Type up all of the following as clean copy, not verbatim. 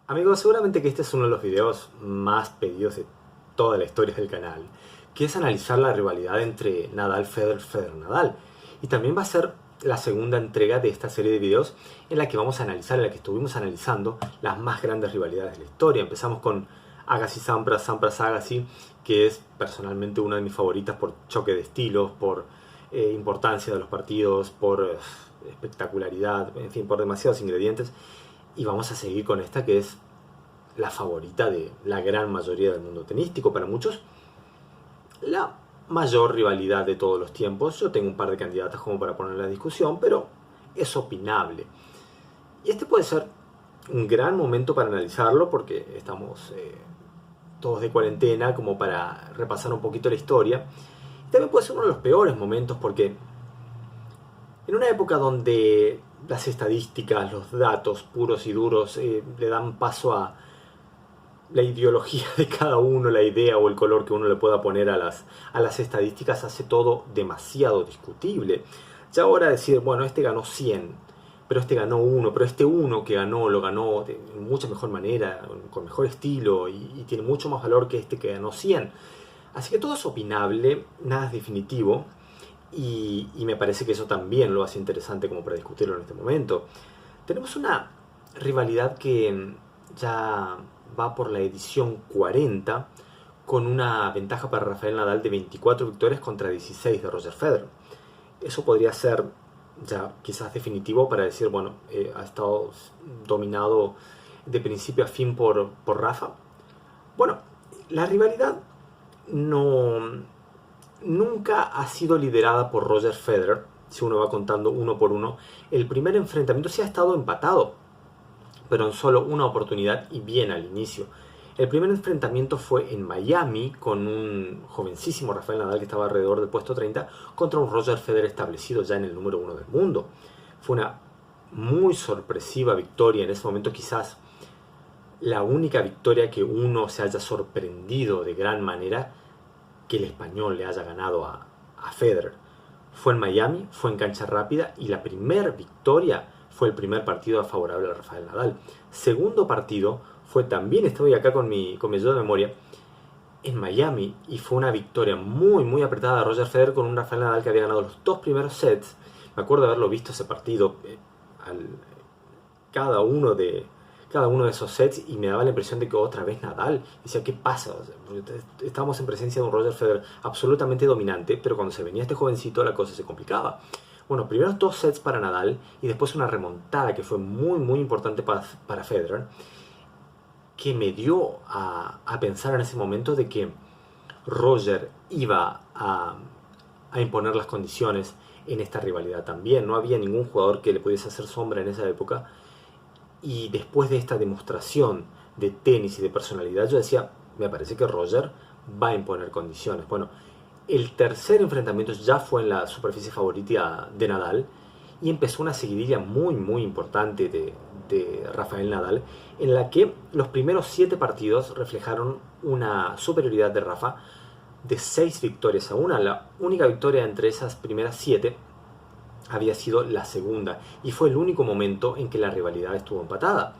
Amigos, seguramente que este es uno de los videos más pedidos de toda la historia del canal, que es analizar la rivalidad entre Nadal-Federer, Federer-Nadal. Y también va a ser la segunda entrega de esta serie de videos en la que vamos a analizar, en la que estuvimos analizando las más grandes rivalidades de la historia. Empezamos con Agassi-Sampras, Sampras-Agassi, que es personalmente una de mis favoritas por choque de estilos, por importancia de los partidos, por espectacularidad, en fin, por demasiados ingredientes. Y vamos a seguir con esta que es la favorita de la gran mayoría del mundo tenístico. Para muchos, la mayor rivalidad de todos los tiempos. Yo tengo un par de candidatas como para poner en la discusión, pero es opinable. Y este puede ser un gran momento para analizarlo porque estamos todos de cuarentena como para repasar un poquito la historia. Y también puede ser uno de los peores momentos porque en una época donde las estadísticas, los datos puros y duros le dan paso a la ideología de cada uno, la idea o el color que uno le pueda poner a las estadísticas, hace todo demasiado discutible. Ya ahora decir, bueno, este ganó 100, pero este ganó 1, pero este 1 que ganó, lo ganó de mucha mejor manera, con mejor estilo y tiene mucho más valor que este que ganó 100. Así que todo es opinable, nada es definitivo. Y me parece que eso también lo hace interesante como para discutirlo en este momento. Tenemos una rivalidad que ya va por la edición 40 con una ventaja para Rafael Nadal de 24 victorias contra 16 de Roger Federer. Eso podría ser ya quizás definitivo para decir, bueno, ha estado dominado de principio a fin por Rafa. Bueno, la rivalidad nunca ha sido liderada por Roger Federer, si uno va contando uno por uno. El primer enfrentamiento sí ha estado empatado, pero en solo una oportunidad y bien al inicio. El primer enfrentamiento fue en Miami con un jovencísimo Rafael Nadal que estaba alrededor del puesto 30 contra un Roger Federer establecido ya en el número 1 del mundo. Fue una muy sorpresiva victoria en ese momento, quizás la única victoria que uno se haya sorprendido de gran manera que el español le haya ganado a Federer. Fue en Miami, fue en cancha rápida y la primera victoria fue el primer partido favorable a Rafael Nadal. Segundo partido fue también, estoy acá con mi ayuda de memoria, en Miami y fue una victoria muy apretada de Roger Federer con un Rafael Nadal que había ganado los dos primeros sets. Me acuerdo de haberlo visto ese partido, cada uno de esos sets, y me daba la impresión de que otra vez Nadal. Decía, ¿qué pasa? O sea, estábamos en presencia de un Roger Federer absolutamente dominante, pero cuando se venía este jovencito la cosa se complicaba. Bueno, primero dos sets para Nadal y después una remontada que fue muy importante para Federer, que me dio a pensar en ese momento de que Roger iba a imponer las condiciones en esta rivalidad también. No había ningún jugador que le pudiese hacer sombra en esa época. Y después de esta demostración de tenis y de personalidad, yo decía, me parece que Roger va a imponer condiciones. Bueno, el tercer enfrentamiento ya fue en la superficie favorita de Nadal y empezó una seguidilla muy importante de Rafael Nadal, en la que los primeros 7 partidos reflejaron una superioridad de Rafa de 6 victorias a 1. La única victoria entre esas primeras 7 había sido la segunda y fue el único momento en que la rivalidad estuvo empatada.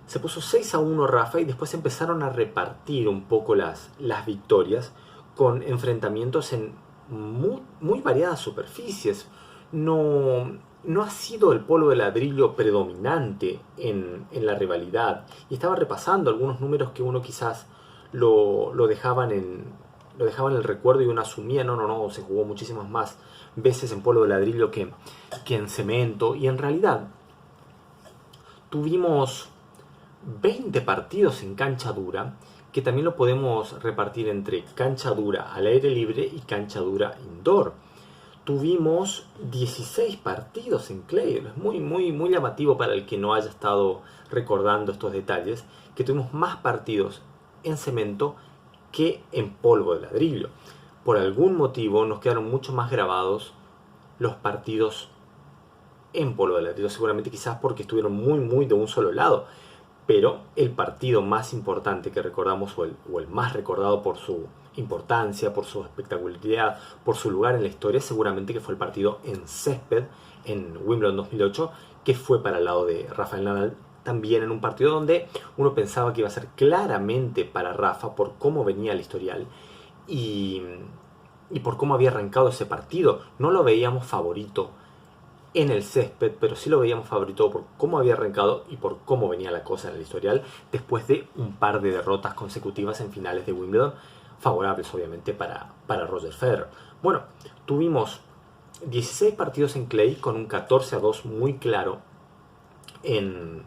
Se puso 6-1 Rafa y después empezaron a repartir un poco las victorias con enfrentamientos en muy variadas superficies. No ha sido el polvo de ladrillo predominante en la rivalidad, y estaba repasando algunos números que uno quizás lo dejaban en el recuerdo y uno asumía, no, se jugó muchísimas más veces en polvo de ladrillo que en cemento, y en realidad tuvimos 20 partidos en cancha dura, que también lo podemos repartir entre cancha dura al aire libre y cancha dura indoor. Tuvimos 16 partidos en clay. Es muy llamativo para el que no haya estado recordando estos detalles, que tuvimos más partidos en cemento que en polvo de ladrillo. Por algún motivo nos quedaron mucho más grabados los partidos en polvo de ladrillo, seguramente quizás porque estuvieron muy de un solo lado. Pero el partido más importante que recordamos, o el más recordado por su importancia, por su espectacularidad, por su lugar en la historia, seguramente que fue el partido en césped en Wimbledon 2008, que fue para el lado de Rafael Nadal también en un partido donde uno pensaba que iba a ser claramente para Rafa por cómo venía el historial y, y por cómo había arrancado ese partido. No lo veíamos favorito en el césped, pero sí lo veíamos favorito por cómo había arrancado y por cómo venía la cosa en el historial después de un par de derrotas consecutivas en finales de Wimbledon, favorables obviamente para Roger Federer. Bueno, tuvimos 16 partidos en clay con un 14-2 muy claro en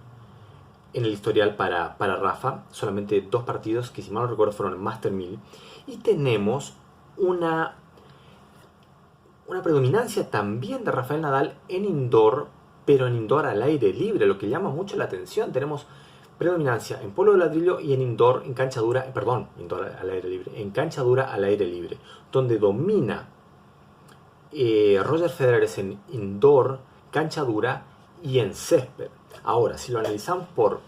el historial para Rafa, solamente 2 partidos que si mal no recuerdo fueron en Master 1000, y tenemos una predominancia también de Rafael Nadal en indoor, pero en indoor al aire libre, lo que llama mucho la atención. Tenemos predominancia en polo de ladrillo y en indoor, en cancha dura, indoor al aire libre, en cancha dura al aire libre, donde domina Roger Federer es en indoor, cancha dura y en césped. Ahora, si lo analizamos por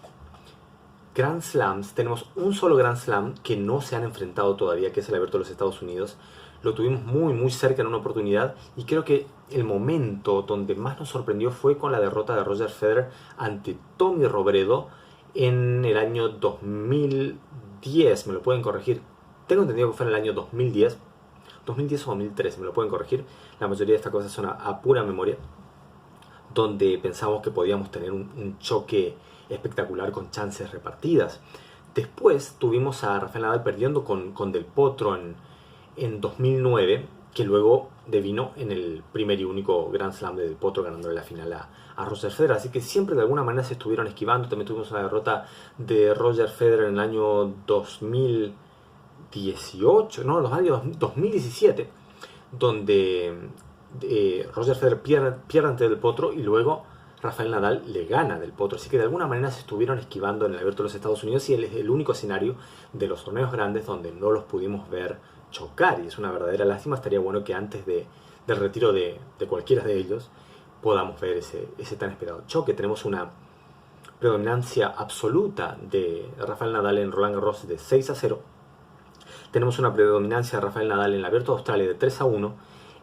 Grand Slams, tenemos un solo Grand Slam que no se han enfrentado todavía, que es el Abierto de los Estados Unidos. Lo tuvimos muy cerca en una oportunidad y creo que el momento donde más nos sorprendió fue con la derrota de Roger Federer ante Tommy Robredo en el año 2010, me lo pueden corregir. Tengo entendido que fue en el año 2010 o 2013, me lo pueden corregir. La mayoría de estas cosas son a pura memoria, donde pensamos que podíamos tener un choque espectacular con chances repartidas. Después tuvimos a Rafael Nadal perdiendo con Del Potro en 2009, que luego devino en el primer y único Grand Slam de Del Potro, ganándole la final a Roger Federer. Así que siempre de alguna manera se estuvieron esquivando. También tuvimos una derrota de Roger Federer en el año 2018, no, los años 2017, donde Roger Federer pierde ante Del Potro y luego Rafael Nadal le gana Del Potro. Así que de alguna manera se estuvieron esquivando en el Abierto de los Estados Unidos y es el único escenario de los torneos grandes donde no los pudimos ver chocar, y es una verdadera lástima. Estaría bueno que antes del retiro de cualquiera de ellos podamos ver ese tan esperado choque. Tenemos una predominancia absoluta de Rafael Nadal en Roland Garros de 6-0. Tenemos una predominancia de Rafael Nadal en el Abierto de Australia de 3-1.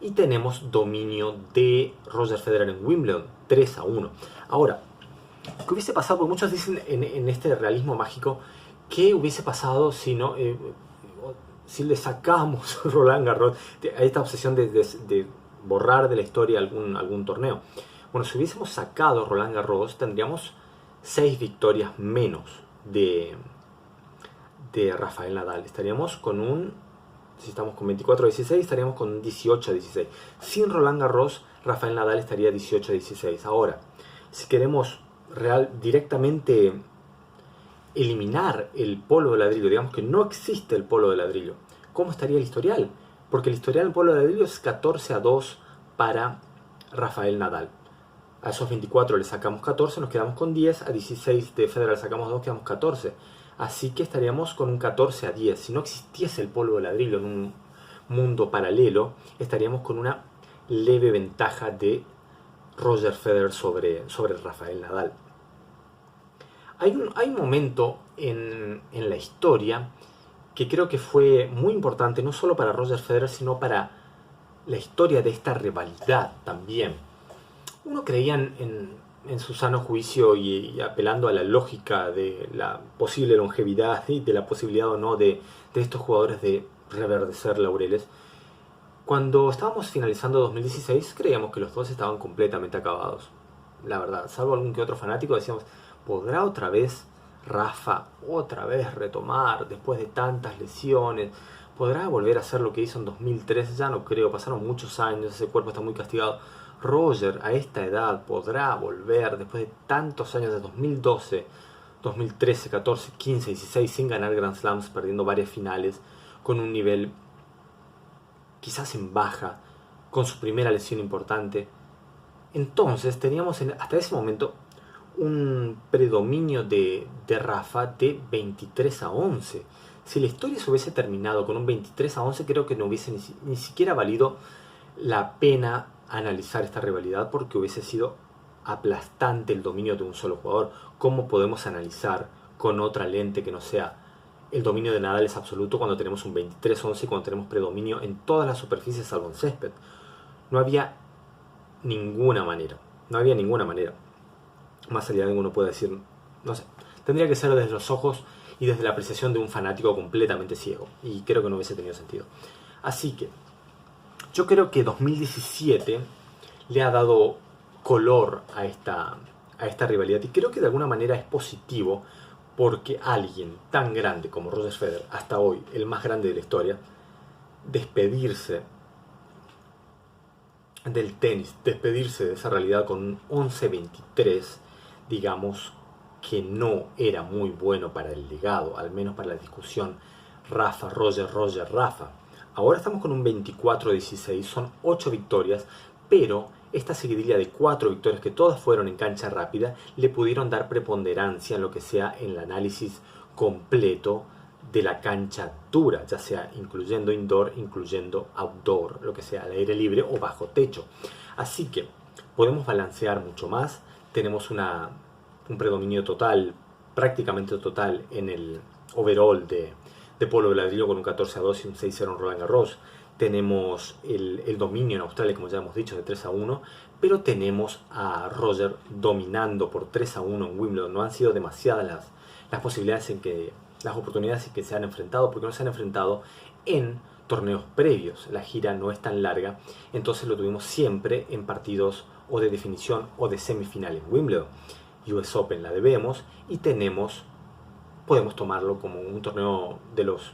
Y tenemos dominio de Roger Federer en Wimbledon, 3-1. Ahora, ¿qué hubiese pasado? Porque muchos dicen en este realismo mágico, ¿qué hubiese pasado si no... si le sacamos Roland Garros, a esta obsesión de borrar de la historia algún torneo? Bueno, si hubiésemos sacado Roland Garros, tendríamos 6 victorias menos de Rafael Nadal. Estaríamos con si estamos con 24-16, estaríamos con 18-16. Sin Roland Garros, Rafael Nadal estaría 18-16. Ahora, si queremos directamente eliminar el polo de ladrillo, digamos que no existe el polo de ladrillo, ¿cómo estaría el historial? Porque el historial del polo de ladrillo es 14-2 para Rafael Nadal. A esos 24 le sacamos 14, nos quedamos con 10. A 16 de Federer le sacamos 2, quedamos 14. Así que estaríamos con un 14-10. Si no existiese el polvo de ladrillo en un mundo paralelo, estaríamos con una leve ventaja de Roger Federer sobre Rafael Nadal. Hay un momento en la historia que creo que fue muy importante, no solo para Roger Federer, sino para la historia de esta rivalidad también. Uno creía en su sano juicio y apelando a la lógica de la posible longevidad y de la posibilidad o no de estos jugadores de reverdecer laureles. Cuando estábamos finalizando 2016, creíamos que los dos estaban completamente acabados. La verdad, salvo algún que otro fanático, decíamos, ¿podrá otra vez Rafa retomar después de tantas lesiones? ¿Podrá volver a hacer lo que hizo en 2013? Ya no creo, pasaron muchos años, ese cuerpo está muy castigado. Roger, a esta edad, podrá volver después de tantos años, de 2012, 2013, 14, 15, 16, sin ganar Grand Slams, perdiendo varias finales, con un nivel quizás en baja, con su primera lesión importante. Entonces teníamos hasta ese momento un predominio de Rafa de 23-11. Si la historia se hubiese terminado con un 23-11, creo que no hubiese ni siquiera valido la pena analizar esta rivalidad, porque hubiese sido aplastante el dominio de un solo jugador. ¿Cómo podemos analizar con otra lente que no sea el dominio de Nadal es absoluto cuando tenemos un 23-11 y cuando tenemos predominio en todas las superficies salvo en césped? No había ninguna manera. Más allá de que uno puede decir no sé, tendría que ser desde los ojos y desde la apreciación de un fanático completamente ciego, y creo que no hubiese tenido sentido. Así que yo creo que 2017 le ha dado color a esta rivalidad, y creo que de alguna manera es positivo porque alguien tan grande como Roger Federer, hasta hoy el más grande de la historia, despedirse del tenis, despedirse de esa realidad con un 11-23, digamos que no era muy bueno para el legado, al menos para la discusión Rafa, Roger, Roger, Rafa. Ahora estamos con un 24-16, son 8 victorias, pero esta seguidilla de 4 victorias, que todas fueron en cancha rápida, le pudieron dar preponderancia en lo que sea en el análisis completo de la cancha dura, ya sea incluyendo indoor, incluyendo outdoor, lo que sea al aire libre o bajo techo. Así que podemos balancear mucho más, tenemos un predominio total, prácticamente total en el overall de polo de ladrillo con un 14-2 y un 6-0 en Roland Garros. Tenemos el dominio en Australia, como ya hemos dicho, de 3-1, pero tenemos a Roger dominando por 3-1 en Wimbledon. No han sido demasiadas las posibilidades en que, las oportunidades en que se han enfrentado, porque no se han enfrentado en torneos previos. La gira no es tan larga, entonces lo tuvimos siempre en partidos o de definición o de semifinal en Wimbledon. US Open la debemos y podemos tomarlo como un torneo de los,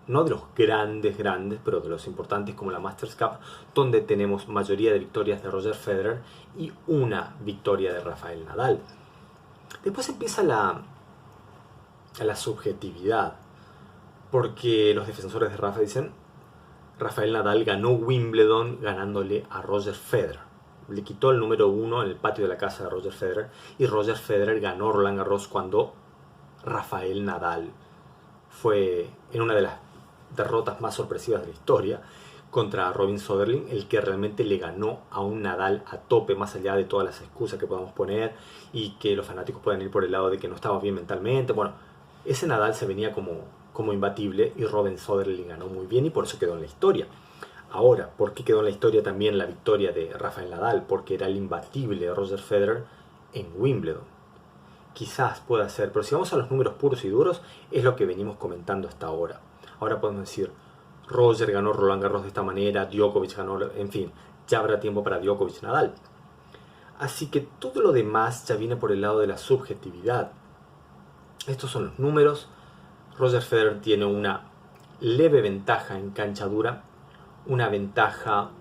no de los grandes, pero de los importantes como la Masters Cup, donde tenemos mayoría de victorias de Roger Federer y una victoria de Rafael Nadal. Después empieza la subjetividad, porque los defensores de Rafa dicen, Rafael Nadal ganó Wimbledon ganándole a Roger Federer. Le quitó el número 1 en el patio de la casa de Roger Federer, y Roger Federer ganó Roland Garros cuando Rafael Nadal fue en una de las derrotas más sorpresivas de la historia contra Robin Söderling, el que realmente le ganó a un Nadal a tope, más allá de todas las excusas que podamos poner y que los fanáticos puedan ir por el lado de que no estaba bien mentalmente. Bueno, ese Nadal se venía como imbatible y Robin Söderling ganó muy bien y por eso quedó en la historia. Ahora, ¿por qué quedó en la historia también la victoria de Rafael Nadal? Porque era el imbatible Roger Federer en Wimbledon. Quizás pueda ser, pero si vamos a los números puros y duros, es lo que venimos comentando hasta ahora. Ahora podemos decir, Roger ganó Roland Garros de esta manera, Djokovic ganó, en fin, ya habrá tiempo para Djokovic Nadal. Así que todo lo demás ya viene por el lado de la subjetividad. Estos son los números. Roger Federer tiene una leve ventaja en cancha dura, una ventaja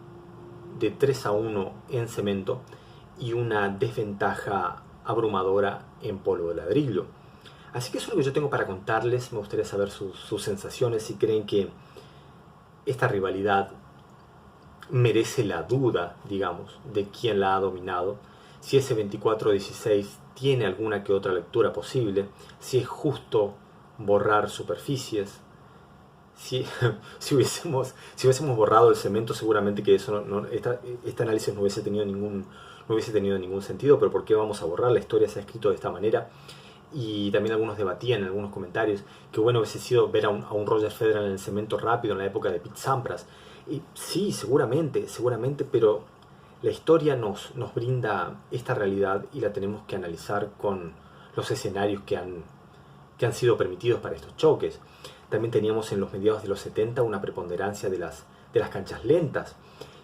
de 3-1 en cemento y una desventaja abrumadora en polvo de ladrillo. Así que eso es lo que yo tengo para contarles. Me gustaría saber sus sensaciones, si creen que esta rivalidad merece la duda, digamos, de quién la ha dominado, si ese 24-16 tiene alguna que otra lectura posible, si es justo borrar superficies. Si hubiésemos borrado el cemento, seguramente que eso este análisis no hubiese tenido ningún sentido, pero ¿por qué vamos a borrar? La historia se ha escrito de esta manera. Y también algunos debatían en algunos comentarios que bueno hubiese sido ver a un Roger Federer en el cemento rápido en la época de Pete Sampras. Y sí, seguramente, pero la historia nos brinda esta realidad y la tenemos que analizar con los escenarios que han sido permitidos para estos choques. También teníamos en los mediados de los 70 una preponderancia de las canchas lentas,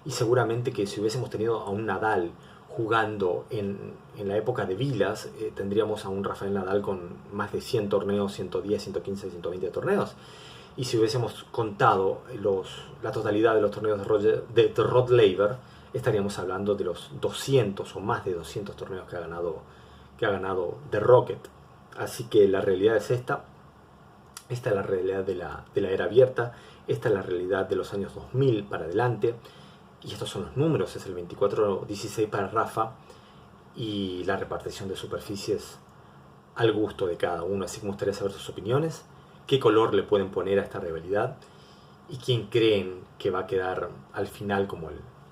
y seguramente que si hubiésemos tenido a un Nadal jugando en la época de Vilas, tendríamos a un Rafael Nadal con más de 100 torneos, 110, 115, 120 torneos. Y si hubiésemos contado la totalidad de los torneos de Rod Laver, estaríamos hablando de los 200 o más de 200 torneos que ha ganado The Rocket. Así que la realidad es esta. Esta es la realidad de la era abierta, esta es la realidad de los años 2000 para adelante, y estos son los números. Es el 24-16 para Rafa y la repartición de superficies al gusto de cada uno. Así que me gustaría saber sus opiniones, qué color le pueden poner a esta rivalidad y quién creen que va a quedar al final como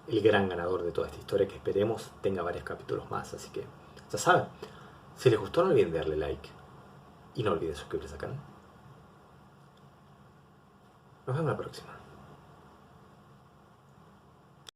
el gran ganador de toda esta historia, que esperemos tenga varios capítulos más. Así que ya saben, si les gustó no olviden darle like y no olviden suscribirse al canal. Nos vemos la próxima.